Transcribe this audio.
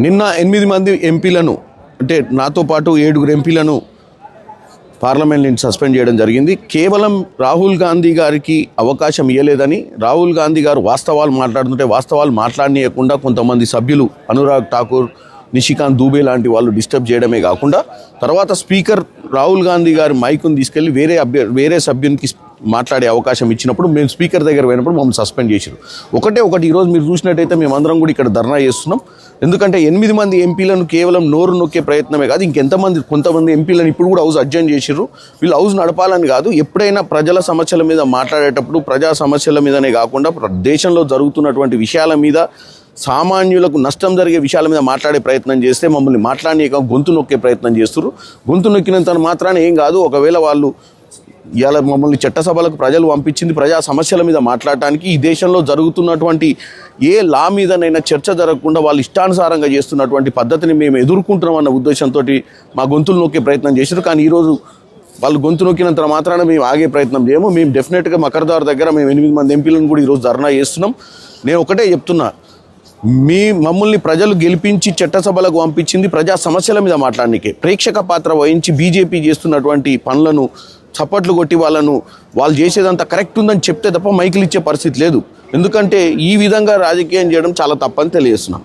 నిన్న 8 మంది ఎంపీలను అంటే నాతో పాటు 7 ఎంపీలను పార్లమెంట్ నుంచి సస్పెండ్ చేయడం జరిగింది. కేవలం రాహుల్ గాంధీ గారికి అవకాశం ఇవ్వలేదని, రాహుల్ గాంధీ గారు వాస్తవాలు మాట్లాడుతుంటే వాస్తవాలు మాట్లాడనీయకుండా కొంతమంది సభ్యులు అనురాగ్ ఠాకూర్, నిషికాంత్ దూబే లాంటి వాళ్ళు డిస్టర్బ్ చేయడమే కాకుండా తర్వాత స్పీకర్ రాహుల్ గాంధీ గారి మైకును తీసుకెళ్లి వేరే సభ్యునికి మాట్లాడే అవకాశం ఇచ్చినప్పుడు మేము స్పీకర్ దగ్గర పోయినప్పుడు మమ్మల్ని సస్పెండ్ చేశారు. ఒకటి ఈరోజు మీరు చూసినట్టయితే మేమందరం కూడా ఇక్కడ ధర్నా చేస్తున్నాం. ఎందుకంటే 8 మంది ఎంపీలను కేవలం నోరు నొక్కే ప్రయత్నమే కాదు, కొంతమంది ఎంపీలను ఇప్పుడు కూడా హౌస్ అడ్జర్న్ చేశారు. వీళ్ళు హౌస్ నడపాలని కాదు, ఎప్పుడైనా ప్రజల సమస్యల మీద మాట్లాడేటప్పుడు ప్రజా సమస్యల మీదనే కాకుండా దేశంలో జరుగుతున్నటువంటి విషయాల మీద, సామాన్యులకు నష్టం జరిగే విషయాల మీద మాట్లాడే ప్రయత్నం చేస్తే మమ్మల్ని మాట్లాడనీయక గొంతు నొక్కే ప్రయత్నం చేస్తారు. గొంతు నొక్కినంత మాత్రాన ఏం కాదు. ఒకవేళ వాళ్ళు ఇలా మమ్మల్ని చట్టసభలకు ప్రజలు పంపించింది ప్రజా సమస్యల మీద మాట్లాడటానికి, ఈ దేశంలో జరుగుతున్నటువంటి ఏ లా మీదనైనా చర్చ జరగకుండా వాళ్ళు ఇష్టానుసారంగా చేస్తున్నటువంటి పద్ధతిని మేము ఎదుర్కొంటున్నామన్న ఉద్దేశంతో మా గొంతులు నొక్కే ప్రయత్నం చేశారు. కానీ ఈరోజు వాళ్ళు గొంతు నొక్కినంత మాత్రాన మేము ఆగే ప్రయత్నం చేయము. మేము డెఫినెట్గా మకర్దార్ దగ్గర మేము 8 మంది ఎంపీలను కూడా ఈరోజు ధర్నా చేస్తున్నాం. నేను ఒకటే చెప్తున్నా, మమ్మల్ని ప్రజలు గెలిపించి చట్టసభలకు పంపించింది ప్రజా సమస్యల మీద మాట్లాడడానికే. ప్రేక్షక పాత్ర వహించి బీజేపీ చేస్తున్నటువంటి పనులను చప్పట్లు కొట్టి వాళ్ళు చేసేదంతా కరెక్ట్ ఉందని చెప్తే తప్ప మైకులు ఇచ్చే పరిస్థితి లేదు. ఎందుకంటే ఈ విధంగా రాజకీయం చేయడం చాలా తప్పని తెలియజేస్తున్నాం.